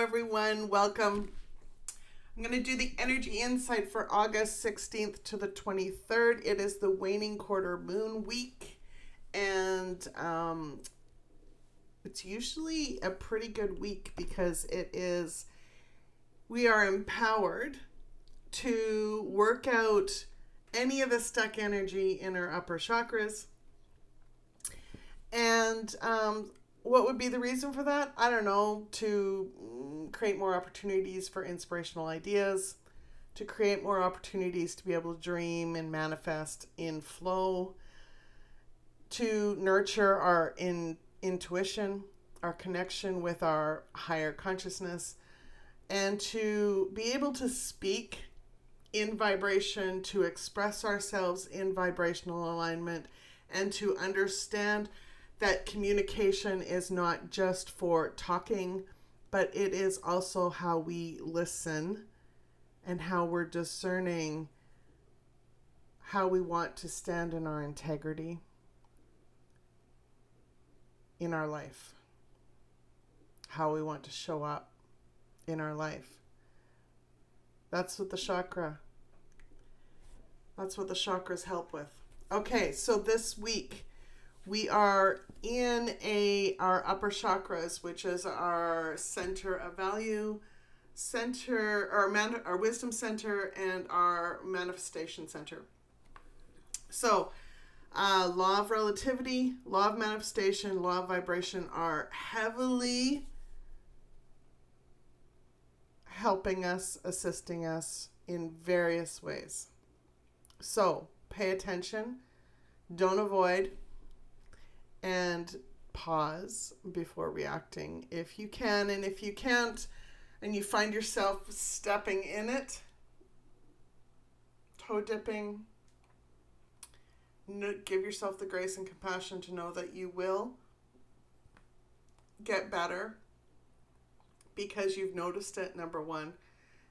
everyone. Welcome. I'm going to do the energy insight for August 16th to the 23rd. It is the waning quarter moon week, and it's usually a pretty good week because we are empowered to work out any of the stuck energy in our upper chakras. And what would be the reason for that? I don't know, to create more opportunities for inspirational ideas, to create more opportunities to be able to dream and manifest in flow, to nurture our intuition, our connection with our higher consciousness, and to be able to speak in vibration, to express ourselves in vibrational alignment, and to understand that communication is not just for talking, but it is also how we listen and how we're discerning how we want to stand in our integrity in our life, how we want to show up in our life. That's what the chakras help with. Okay, so this week we are in our upper chakras, which is our center of value, our wisdom center, and our manifestation center. So, law of relativity, law of manifestation, law of vibration are heavily helping us, assisting us in various ways. So, pay attention, don't avoid, and pause before reacting if you can. And if you can't, and you find yourself stepping in it, toe dipping, give yourself the grace and compassion to know that you will get better because you've noticed it, number one.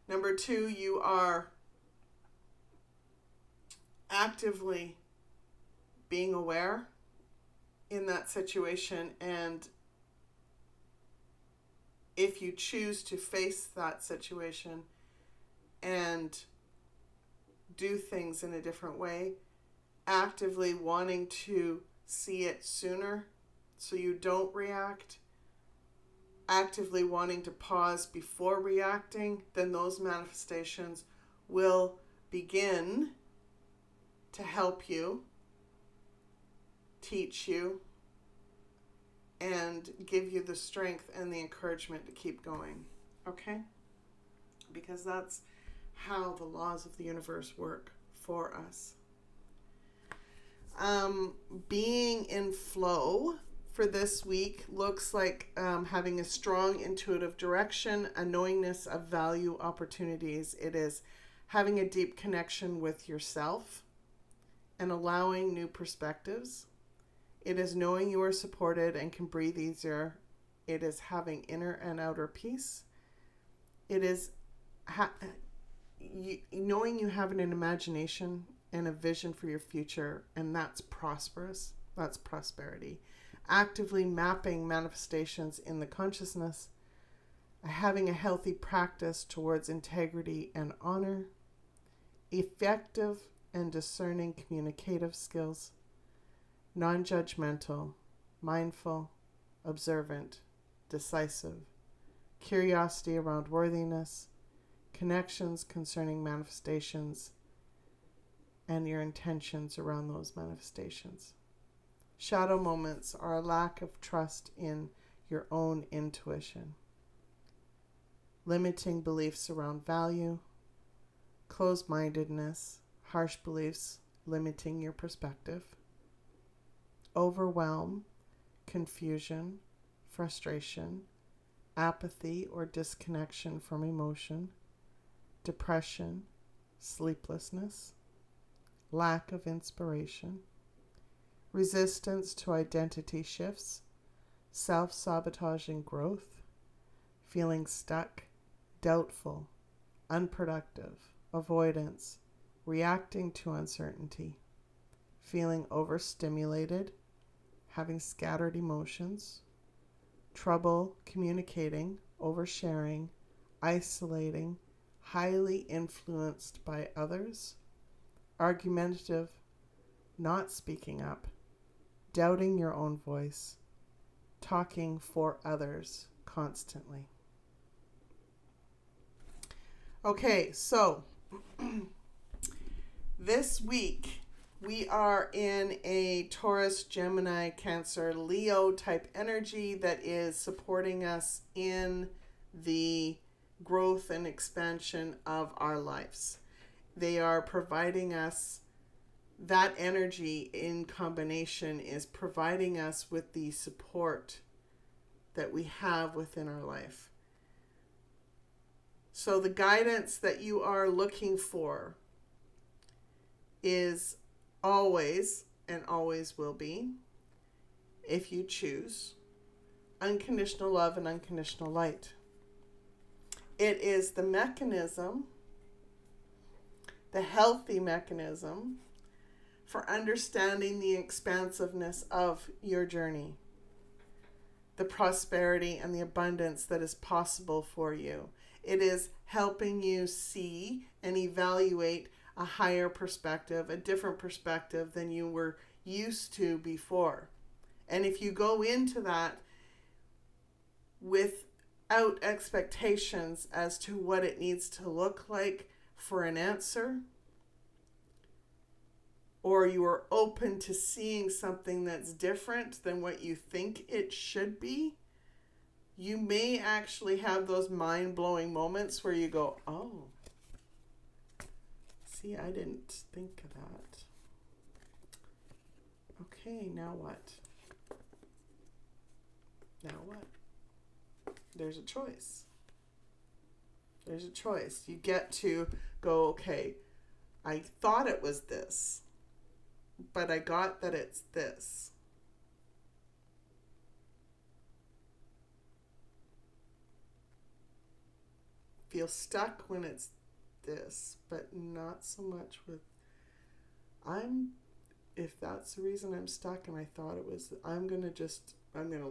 Number two, you are actively being aware in that situation, and if you choose to face that situation and do things in a different way, actively wanting to see it sooner so you don't react, actively wanting to pause before reacting, then those manifestations will begin to help you, teach you, and give you the strength and the encouragement to keep going. Okay? Because that's how the laws of the universe work for us. Being in flow for this week looks like having a strong intuitive direction, a knowingness of value opportunities. It is having a deep connection with yourself and allowing new perspectives. It is knowing you are supported and can breathe easier. It is having inner and outer peace. It is knowing you have an imagination and a vision for your future, and that's prosperous. That's prosperity. Actively mapping manifestations in the consciousness. Having a healthy practice towards integrity and honor. Effective and discerning communicative skills. Non-judgmental, mindful, observant, decisive, curiosity around worthiness, connections concerning manifestations, and your intentions around those manifestations. Shadow moments are a lack of trust in your own intuition. Limiting beliefs around value, closed-mindedness, harsh beliefs limiting your perspective. Overwhelm, confusion, frustration, apathy or disconnection from emotion, depression, sleeplessness, lack of inspiration, resistance to identity shifts, self-sabotaging growth, feeling stuck, doubtful, unproductive, avoidance, reacting to uncertainty, feeling overstimulated, having scattered emotions, trouble communicating oversharing, isolating, highly influenced by others, argumentative, not speaking up, doubting your own voice, talking for others constantly. Okay, so this week we are in a Taurus, Gemini, Cancer, Leo type energy that is supporting us in the growth and expansion of our lives. They are providing us, that energy in combination is providing us with the support that we have within our life. So the guidance that you are looking for is always, and always will be, if you choose, unconditional love and unconditional light. It is the mechanism, the healthy mechanism, for understanding the expansiveness of your journey, the prosperity and the abundance that is possible for you. It is helping you see and evaluate a higher perspective, a different perspective than you were used to before. And if you go into that without expectations as to what it needs to look like for an answer, or you are open to seeing something that's different than what you think it should be, you may actually have those mind-blowing moments where you go, oh, see, I didn't think of that. Okay, now what? Now what? There's a choice. There's a choice. You get to go, okay, I thought it was this, but I got that it's this. Feel stuck when it's this, but not so much with if that's the reason I'm stuck and I thought it was, I'm going to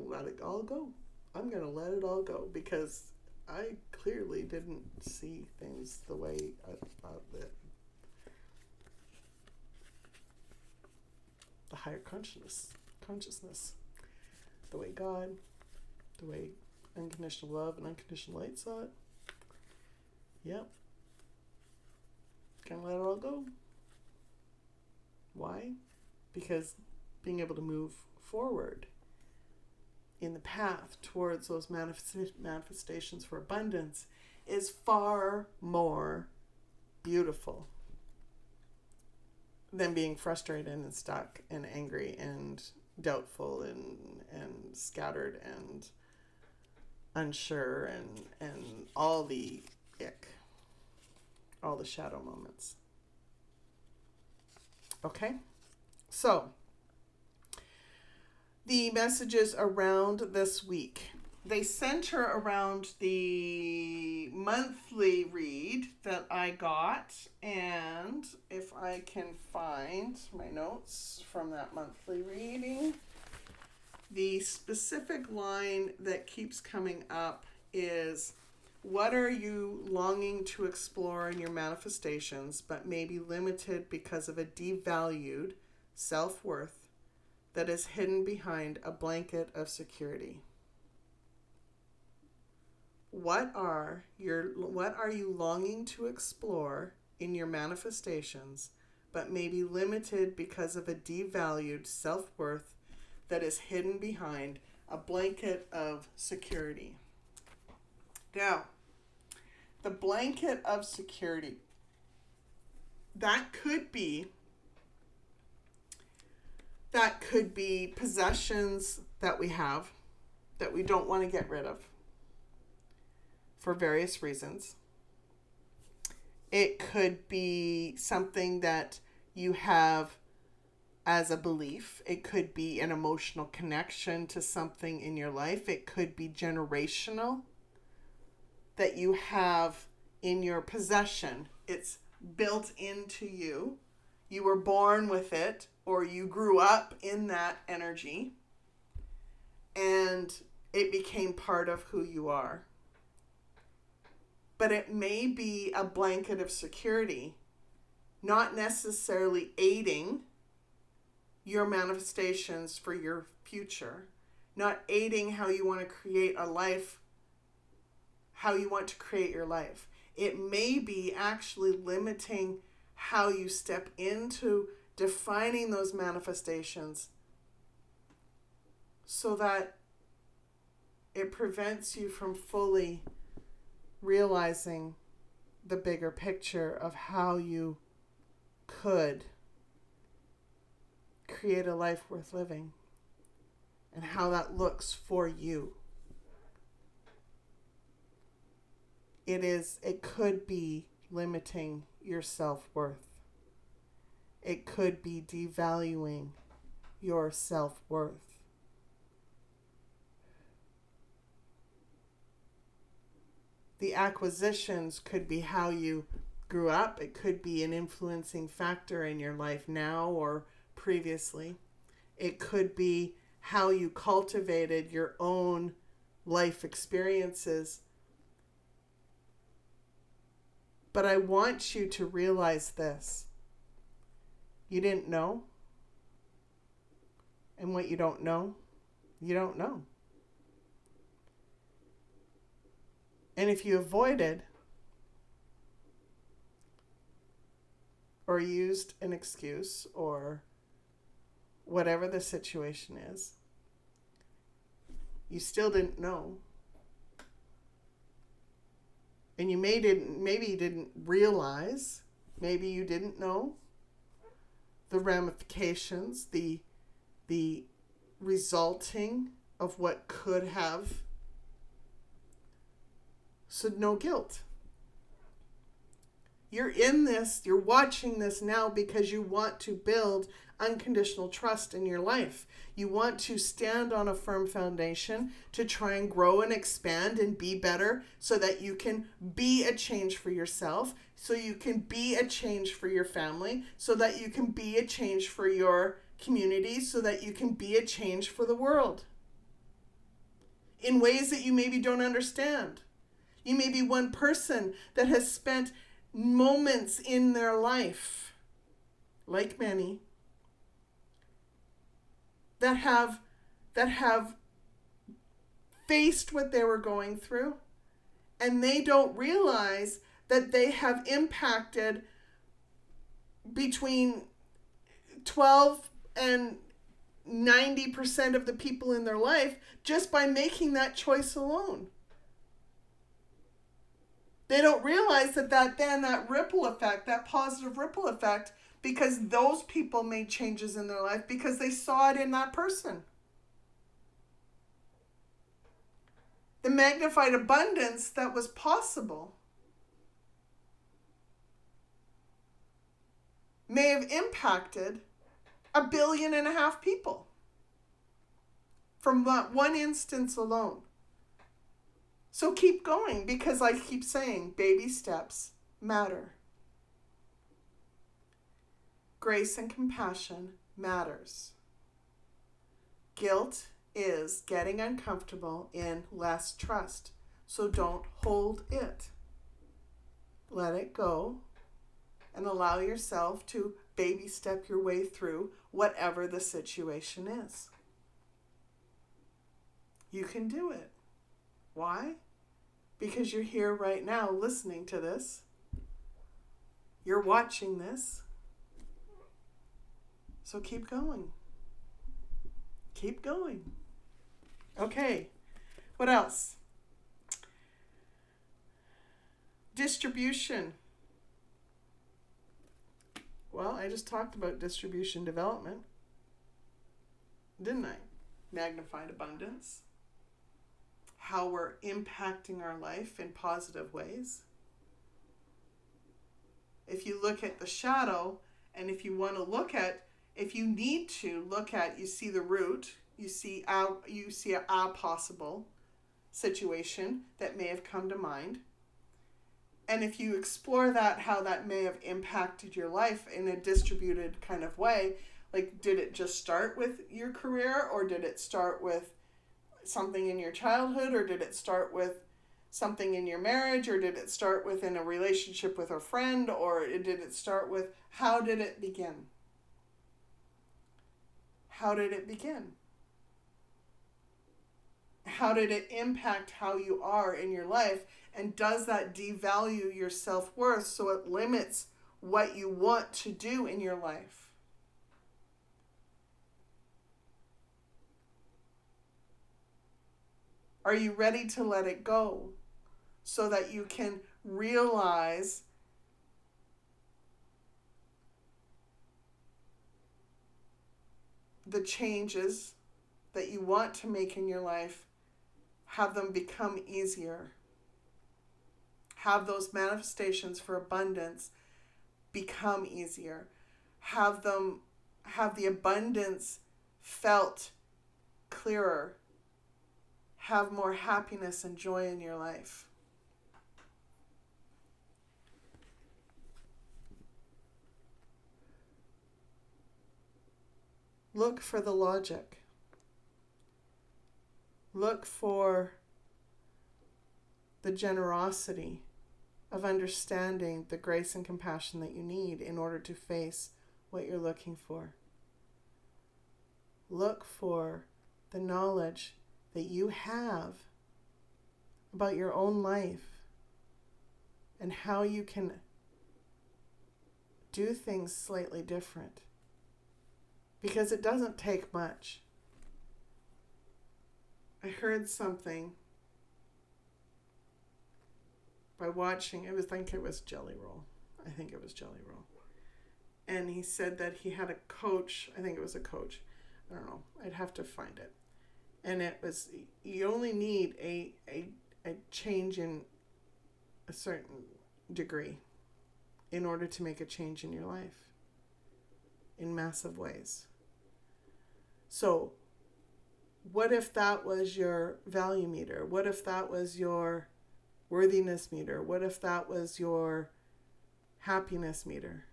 let it all go. I'm going to let it all go because I clearly didn't see things the way I thought that. The higher consciousness, the way God, the way unconditional love and unconditional light saw it. Yep. Gonna let it all go. Why? Because being able to move forward in the path towards those manifestations for abundance is far more beautiful than being frustrated and stuck and angry and doubtful and scattered and unsure and all the ick, all the shadow moments. Okay? So, the messages around this week, they center around the monthly read that I got, and if I can find my notes from that monthly reading, the specific line that keeps coming up is, what are you longing to explore in your manifestations but may be limited because of a devalued self-worth that is hidden behind a blanket of security? What are you longing to explore in your manifestations but may be limited because of a devalued self-worth that is hidden behind a blanket of security? Now, the blanket of security, that could be possessions that we have that we don't want to get rid of for various reasons. It could be something that you have as a belief. It could be an emotional connection to something in your life. It could be generational, that you have in your possession. It's built into you. You were born with it, or you grew up in that energy, and it became part of who you are. but it may be a blanket of security, not necessarily aiding your manifestations for your future, not aiding how you want to create a life, how you want to create your life. It may be actually limiting how you step into defining those manifestations so that it prevents you from fully realizing the bigger picture of how you could create a life worth living and how that looks for you. It could be limiting your self-worth. It could be devaluing your self-worth. The acquisitions could be how you grew up. It could be an influencing factor in your life now or previously. It could be how you cultivated your own life experiences. But I want you to realize this. You didn't know. And what you don't know, you don't know. And if you avoided or used an excuse or whatever the situation is, you still didn't know. And you maybe you didn't realize, maybe you didn't know the ramifications, the resulting of what could have. So no guilt. You're in this, you're watching this now because you want to build unconditional trust in your life. You want to stand on a firm foundation to try and grow and expand and be better so that you can be a change for yourself, so you can be a change for your family, so that you can be a change for your community, so that you can be a change for the world in ways that you maybe don't understand. You may be one person that has spent moments in their life, like many, that have faced what they were going through, and they don't realize that they have impacted between 12 and 90% of the people in their life just by making that choice alone. They don't realize that ripple effect, that positive ripple effect, because those people made changes in their life because they saw it in that person. The magnified abundance that was possible may have impacted 1.5 billion people from that one instance alone. So keep going, because I keep saying baby steps matter. Grace and compassion matters. Guilt is getting uncomfortable in less trust. So don't hold it. Let it go and allow yourself to baby step your way through whatever the situation is. You can do it. Why? Because you're here right now listening to this. You're watching this. So keep going. Keep going. Okay. What else? Distribution. Well, I just talked about distribution development, didn't I? Magnified abundance. How we're impacting our life in positive ways. If you look at the shadow, and if you want to look at, if you need to look at, you see the root, you see a possible situation that may have come to mind. And if you explore that, how that may have impacted your life in a distributed kind of way, like did it just start with your career, or did it start with something in your childhood, or did it start with something in your marriage, or did it start within a relationship with a friend, or did it start with, how did it begin? How did it begin? How did it impact how you are in your life? And does that devalue your self-worth so it limits what you want to do in your life? Are you ready to let it go so that you can realize the changes that you want to make in your life, have them become easier? Have those manifestations for abundance become easier? Have the abundance felt clearer? Have more happiness and joy in your life? Look for the logic. Look for the generosity of understanding the grace and compassion that you need in order to face what you're looking for. Look for the knowledge that you have about your own life and how you can do things slightly different. Because it doesn't take much. I heard something by watching, I think it was Jelly Roll. And he said that he had a coach, I think it was a coach. I don't know, I'd have to find it. And it was, you only need a change in a certain degree in order to make a change in your life in massive ways. So, what if that was your value meter? What if that was your worthiness meter? What if that was your happiness meter?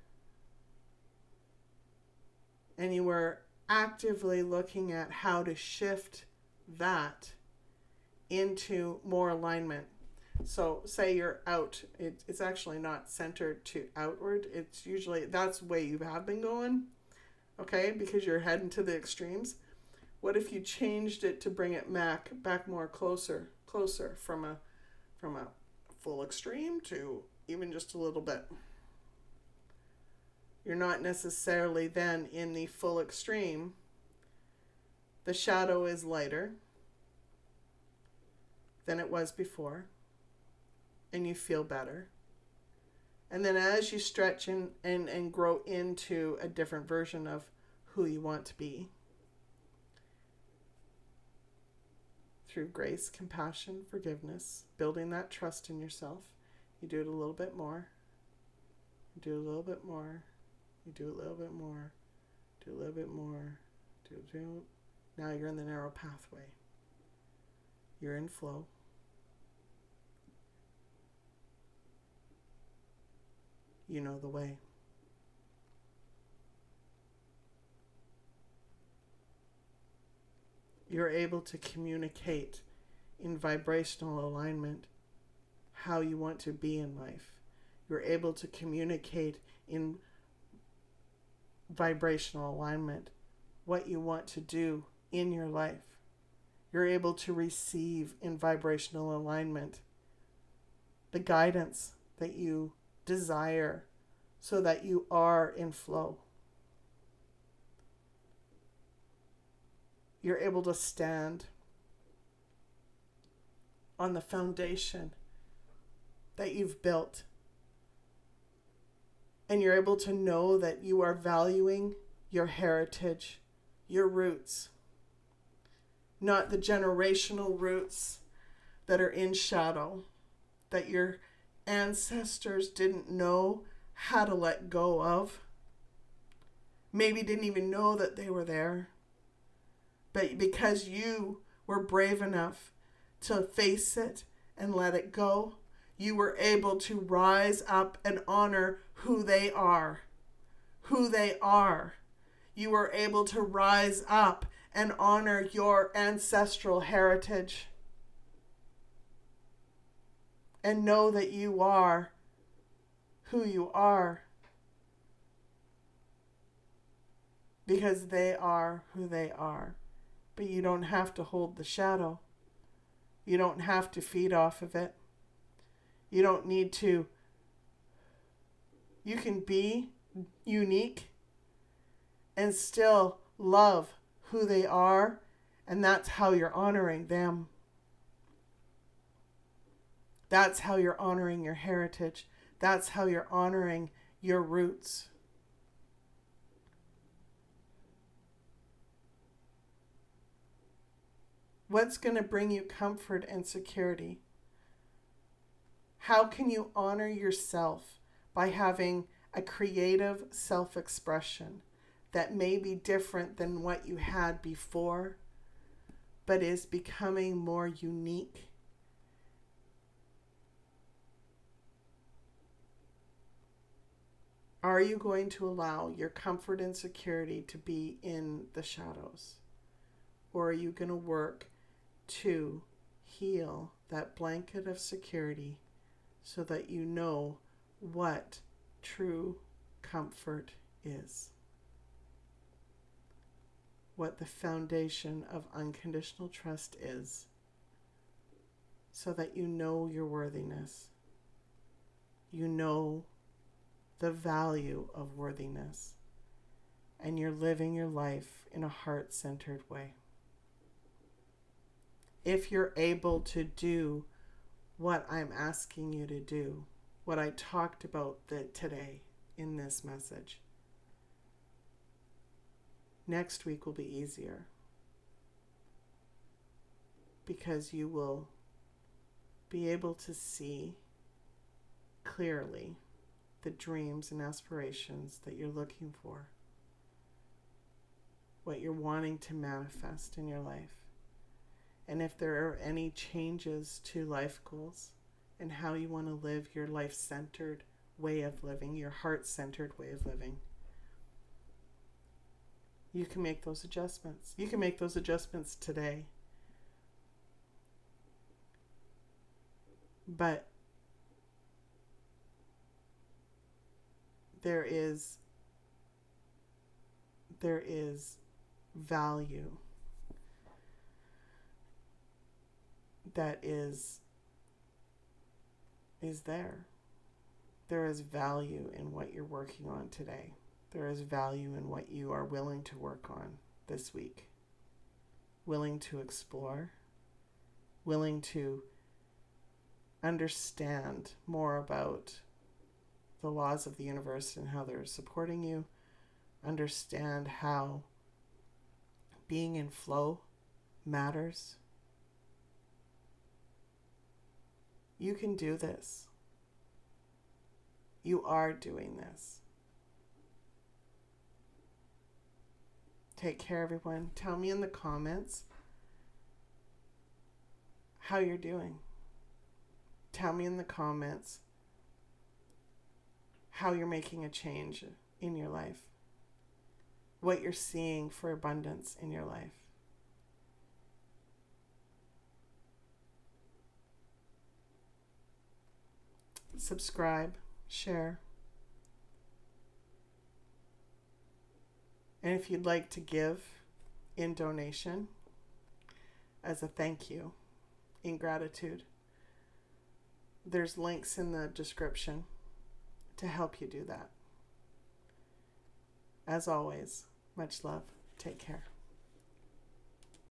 And you were actively looking at how to shift that into more alignment. So say you're out, it's actually not centered to outward. It's usually, that's the way you have been going, okay, because you're heading to the extremes. What if you changed it to bring it back more closer from a full extreme to even just a little bit? You're not necessarily then in the full extreme. The shadow is lighter than it was before, and you feel better. And then as you stretch and grow into a different version of who you want to be, through grace, compassion, forgiveness, building that trust in yourself, you do it a little bit more. You do a little bit more. You do a little bit more. Do a little bit more. Do. Now you're in the narrow pathway. You're in flow. You know the way. You're able to communicate in vibrational alignment how you want to be in life. You're able to communicate in vibrational alignment what you want to do in your life. You're able to receive in vibrational alignment the guidance that you desire so that you are in flow. You're able to stand on the foundation that you've built. And you're able to know that you are valuing your heritage, your roots, not the generational roots that are in shadow, that your ancestors didn't know how to let go of, maybe didn't even know that they were there. But because you were brave enough to face it and let it go, you were able to rise up and honor who they are. Who they are. You were able to rise up and honor your ancestral heritage. and know that you are who you are, because they are who they are. But you don't have to hold the shadow. You don't have to feed off of it. You don't need to. You can be unique and still love who they are, and that's how you're honoring them. That's how you're honoring your heritage. That's how you're honoring your roots. What's going to bring you comfort and security? How can you honor yourself by having a creative self-expression that may be different than what you had before, but is becoming more unique? Are you going to allow your comfort and security to be in the shadows? Or are you going to work to heal that blanket of security so that you know what true comfort is? What the foundation of unconditional trust is, so that you know your worthiness. You know the value of worthiness, and you're living your life in a heart-centered way. If you're able to do what I'm asking you to do, what I talked about today in this message, next week will be easier, because you will be able to see clearly the dreams and aspirations that you're looking for, what you're wanting to manifest in your life. And if there are any changes to life goals and how you want to live your life-centered way of living, your heart-centered way of living, you can make those adjustments. You can make those adjustments today. But there is value that is there. There is value in what you're working on today. There is value in what you are willing to work on this week. Willing to explore. Willing to understand more about the laws of the universe and how they're supporting you. Understand how being in flow matters. You can do this. You are doing this. Take care, everyone. Tell me in the comments how you're doing. Tell me in the comments how you're making a change in your life. What you're seeing for abundance in your life. Subscribe, share. And if you'd like to give in donation as a thank you, in gratitude, there's links in the description to help you do that. As always, much love. Take care.